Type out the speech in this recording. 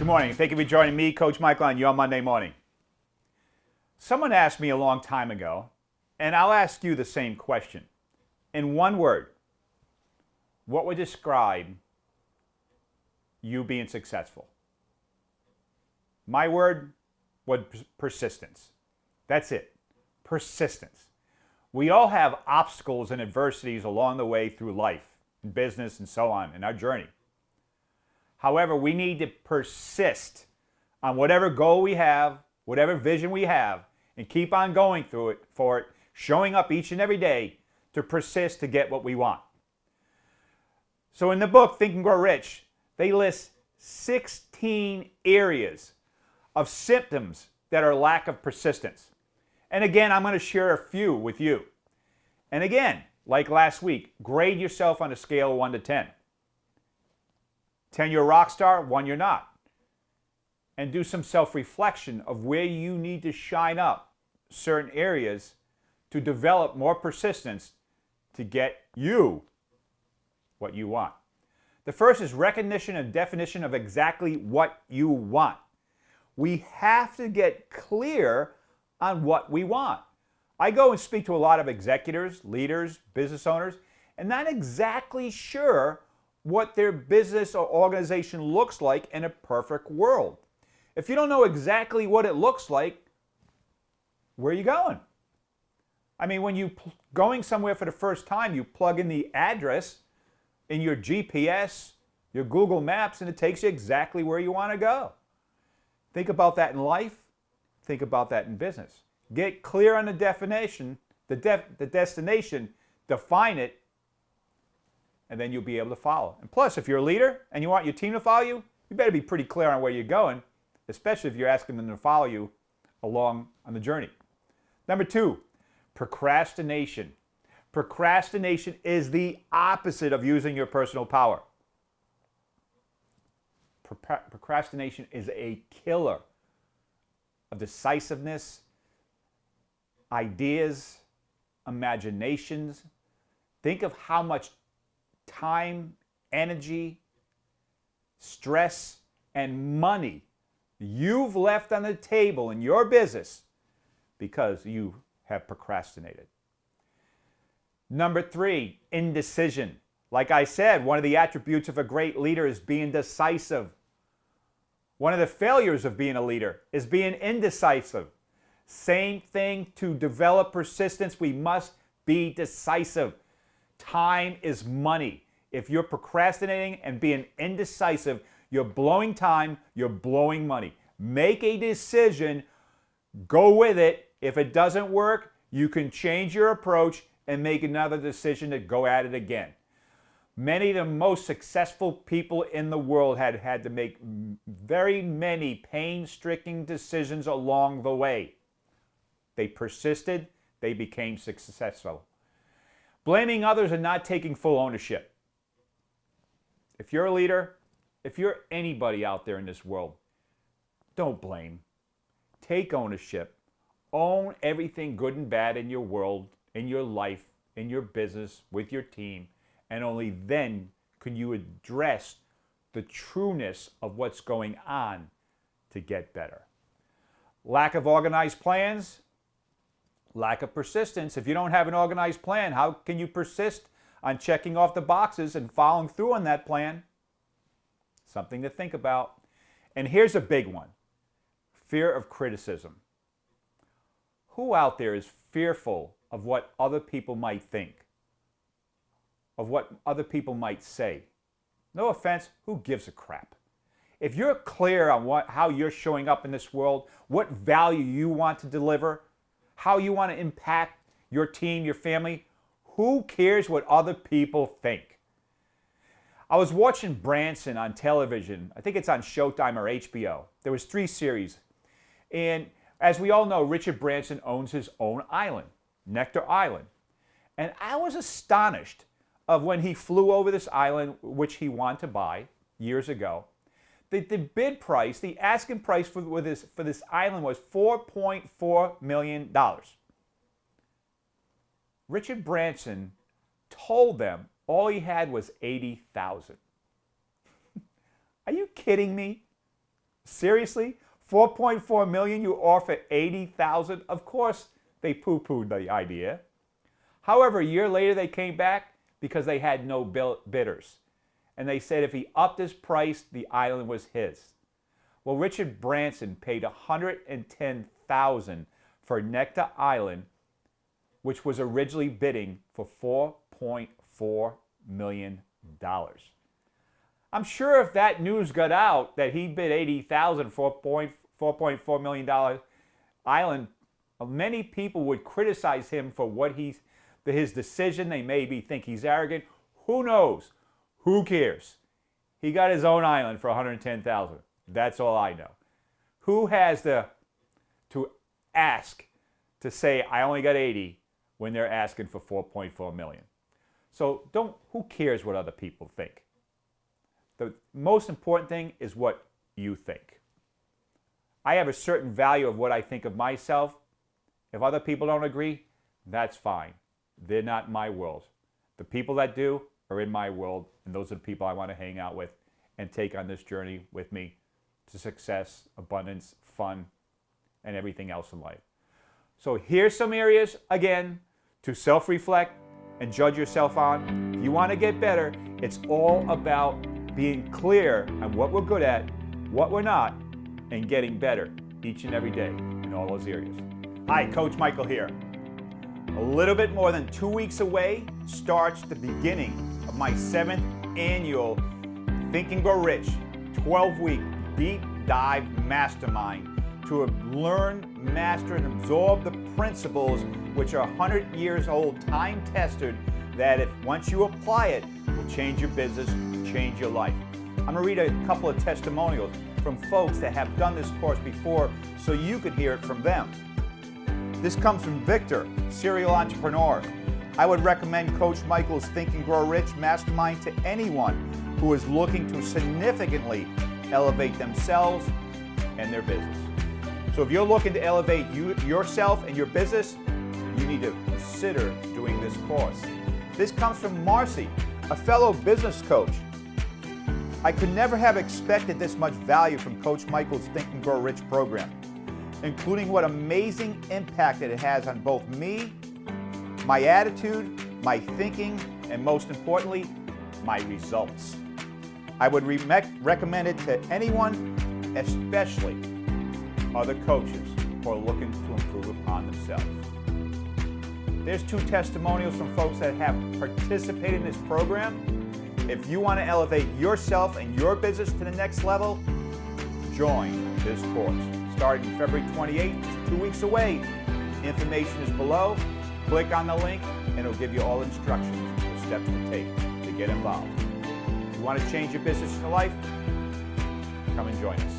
morning. Thank you for joining me, Coach Michael, on your Monday morning. Someone asked me a long time ago, and I'll ask you the same question. In one word, what would describe you being successful? My word was persistence. That's it. Persistence. We all have obstacles and adversities along the way through life, in business, and so on, in our journey. However, we need to persist on whatever goal we have, whatever vision we have, and keep on going through it for it, showing up each and every day to persist to get what we want. So in the book, Think and Grow Rich, they list 16 areas of symptoms that are lack of persistence. And again, I'm going to share a few with you. And again, like last week, grade yourself on a scale of 1 to 10. 10, you're a rock star, 1, you're not. And do some self-reflection of where you need to shine up certain areas to develop more persistence to get you what you want. The first is recognition and definition of exactly what you want. We have to get clear on what we want. I go and speak to a lot of executives, leaders, business owners, and not exactly sure what their business or organization looks like in a perfect world. If you don't know exactly what it looks like, where are you going? I mean, when you're going somewhere for the first time, you plug in the address in your GPS, your Google Maps, and it takes you exactly where you want to go. Think about that in life. Think about that in business. Get clear on the definition, the destination, define it, and then you'll be able to follow. And plus, if you're a leader and you want your team to follow you, you better be pretty clear on where you're going, especially if you're asking them to follow you along on the journey. Number 2, procrastination. Procrastination is the opposite of using your personal power. Procrastination is a killer of decisiveness, ideas, imaginations. Think of how much time, energy, stress, and money you've left on the table in your business because you have procrastinated. Number 3, indecision. Like I said, one of the attributes of a great leader is being decisive. One of the failures of being a leader is being indecisive. Same thing, to develop persistence, we must be decisive. Time is money. If you're procrastinating and being indecisive, you're blowing time, you're blowing money. Make a decision, go with it. If it doesn't work, you can change your approach and make another decision to go at it again. Many of the most successful people in the world had to make very many painstaking decisions along the way. They persisted, they became successful. Blaming others and not taking full ownership. If you're a leader, if you're anybody out there in this world, don't blame. Take ownership. Own everything good and bad in your world, in your life, in your business, with your team, and only then can you address the trueness of what's going on to get better. Lack of organized plans, lack of persistence. If you don't have an organized plan, how can you persist on checking off the boxes and following through on that plan? Something to think about. And here's a big one. Fear of criticism. Who out there is fearful of what other people might think? Of what other people might say? No offense, who gives a crap? If you're clear on how you're showing up in this world, what value you want to deliver, how you want to impact your team, your family, who cares what other people think? I was watching Branson on television. I think it's on Showtime or HBO. There was 3 series. And as we all know, Richard Branson owns his own island, Nectar Island. And I was astonished of when he flew over this island, which he wanted to buy years ago. The bid price, the asking price for this island was $4.4 million. Richard Branson told them all he had was $80,000. Are you kidding me? Seriously? 4.4 million, you offer 80,000? Of course they poo-pooed the idea. However, a year later they came back because they had no bidders. And they said if he upped his price, the island was his. Well, Richard Branson paid $110,000 for Nectar Island, which was originally bidding for $4.4 million. I'm sure if that news got out that he bid $80,000 for $4.4 million island, many people would criticize him for his decision. They maybe think he's arrogant. Who knows? Who cares? He got his own island for $110,000. That's all I know. Who has to ask to say I only got 80 when they're asking for 4.4 million? So who cares what other people think? The most important thing is what you think. I have a certain value of what I think of myself. If other people don't agree, that's fine. They're not in my world. The people that do are in my world, and those are the people I want to hang out with and take on this journey with me to success, abundance, fun, and everything else in life. So here's some areas, again, to self-reflect and judge yourself on. If you want to get better, it's all about being clear on what we're good at, what we're not, and getting better each and every day in all those areas. Hi, Coach Michael here. A little bit more than 2 weeks away starts the beginning of my 7th annual Think and Grow Rich 12-week deep dive mastermind to learn, master, and absorb the principles which are 100 years old, time-tested, that if once you apply it, will change your business, change your life. I'm going to read a couple of testimonials from folks that have done this course before so you could hear it from them. This comes from Victor, serial entrepreneur. I would recommend Coach Michael's Think and Grow Rich Mastermind to anyone who is looking to significantly elevate themselves and their business. So if you're looking to elevate yourself and your business, you need to consider doing this course. This comes from Marcy, a fellow business coach. I could never have expected this much value from Coach Michael's Think and Grow Rich program, including what amazing impact it has on both me, my attitude, my thinking, and most importantly, my results. I would recommend it to anyone, especially other coaches who are looking to improve upon themselves. There's 2 testimonials from folks that have participated in this program. If you want to elevate yourself and your business to the next level, join this course. Starting February 28th, just 2 weeks away. Information is below. Click on the link and it'll give you all instructions, the steps to take to get involved. If you want to change your business and your life, come and join us.